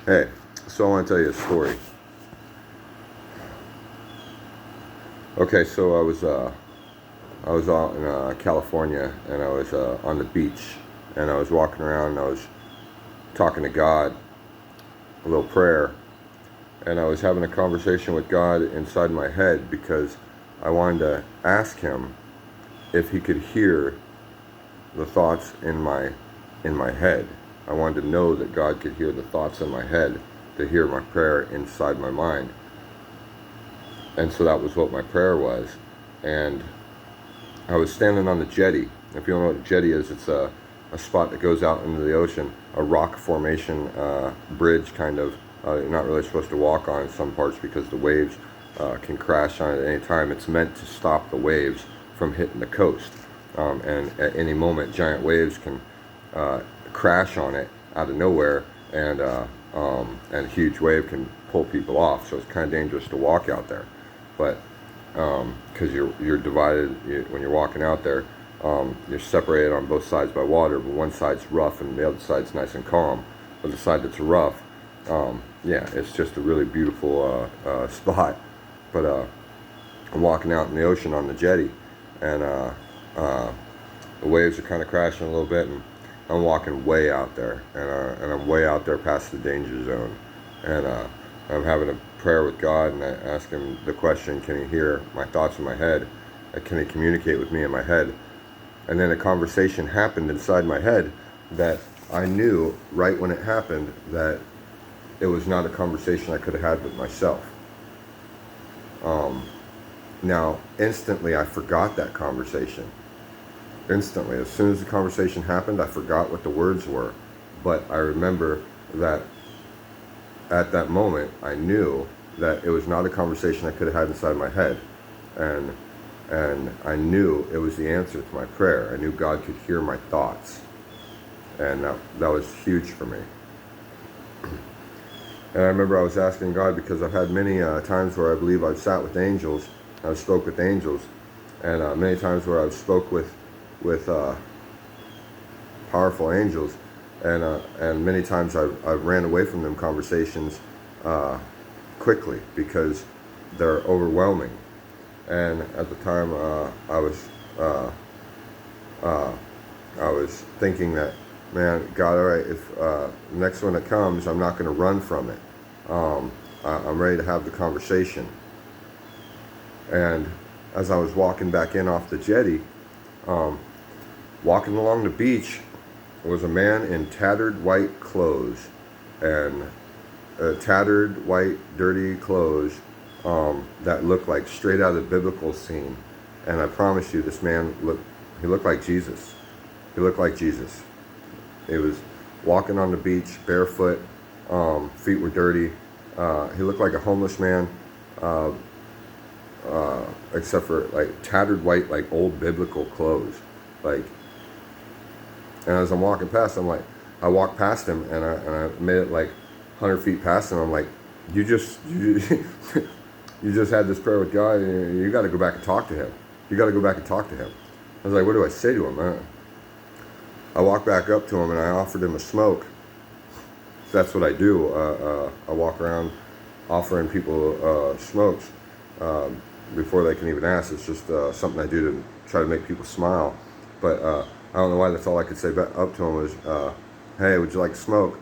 Hey, so I want to tell you a story. Okay, so I was out in California, and I was on the beach, and I was walking around, and I was talking to God, a little prayer, and I was having a conversation with God inside my head because I wanted to ask Him if He could hear the thoughts in my head. I wanted to know that God could hear the thoughts in my head, to hear my prayer inside my mind. And so that was what my prayer was. And I was standing on the jetty. If you don't know what a jetty is, it's a spot that goes out into the ocean, a rock formation bridge kind of. You're not really supposed to walk on in some parts because the waves can crash on it at any time. It's meant to stop the waves from hitting the coast. And at any moment, giant waves can crash on it out of nowhere, and a huge wave can pull people off. So it's kind of dangerous to walk out there. But because you're divided when you're walking out there, you're separated on both sides by water, but one side's rough and the other side's nice and calm. But the side that's rough, yeah, it's just a really beautiful spot. But I'm walking out in the ocean on the jetty, and the waves are kind of crashing a little bit, and I'm walking way out there, and I'm way out there past the danger zone, and I'm having a prayer with God, and I ask Him the question, can He hear my thoughts in my head? Can He communicate with me in my head? And then a conversation happened inside my head that I knew right when it happened that it was not a conversation I could have had with myself. Now, instantly I forgot that conversation. Instantly, as soon as the conversation happened, I forgot what the words were. But I remember that at that moment, I knew that it was not a conversation I could have had inside my head. And I knew it was the answer to my prayer. I knew God could hear my thoughts. And that was huge for me. And I remember I was asking God because I've had many times where I believe I've sat with angels, I've spoke with angels, and many times where I've spoke with powerful angels, and many times I've ran away from them conversations quickly because they're overwhelming. And at the time, I was thinking that, man, God, all right, if the next one that comes, I'm not going to run from it. I'm ready to have the conversation. And as I was walking back in off the jetty, walking along the beach was a man in tattered white clothes, and tattered white dirty clothes that looked like straight out of the biblical scene. And I promise you, this man looked like Jesus. He looked like Jesus. He was walking on the beach barefoot, feet were dirty. He looked like a homeless man, except for like tattered white, like old biblical clothes. Like, and as I'm walking past, I walked past him, and I made it like 100 feet past him. I'm like, you just had this prayer with God, and you got to go back and talk to Him. You got to go back and talk to Him. I was like, what do I say to him? I walked back up to him, and I offered him a smoke. That's what I do. I walk around offering people smokes before they can even ask. It's just something I do to try to make people smile. But I don't know why that's all I could say up to him was, hey, would you like a smoke?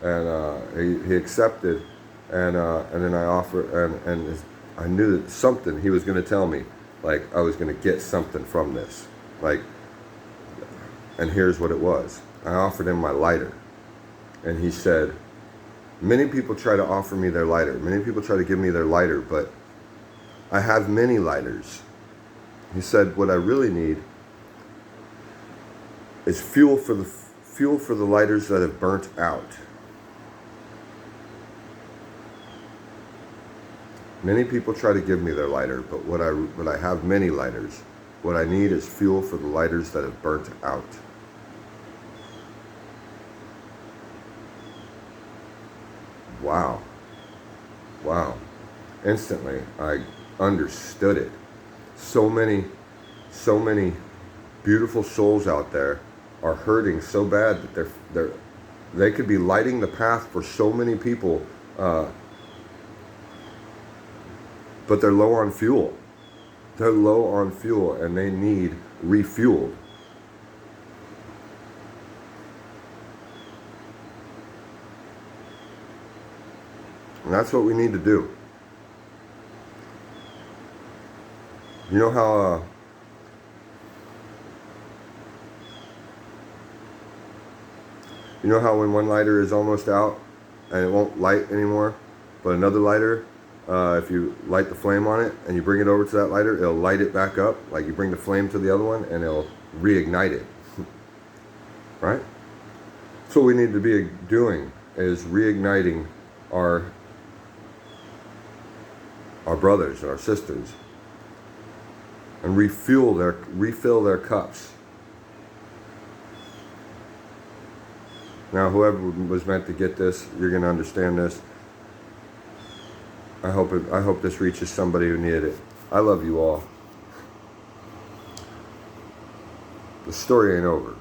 And he accepted, and then I offered, and I knew that something he was going to tell me, like I was going to get something from this. Like, and here's what it was. I offered him my lighter. And he said, many people try to offer me their lighter. Many people try to give me their lighter, but I have many lighters. He said, what I really need is fuel for the lighters that have burnt out. Many people try to give me their lighter, but what I have many lighters. What I need is fuel for the lighters that have burnt out. Wow. Wow. Instantly, I understood it. So many beautiful souls out there are hurting so bad that They could be lighting the path for so many people, but they're low on fuel. They're low on fuel and they need refueled. And that's what we need to do. You know how when one lighter is almost out and it won't light anymore, but another lighter, if you light the flame on it and you bring it over to that lighter, it'll light it back up. Like you bring the flame to the other one and it'll reignite it. Right? So what we need to be doing is reigniting our brothers, our sisters, and refill their cups. Now, whoever was meant to get this, you're going to understand this. I hope this reaches somebody who needed it. I love you all. The story ain't over.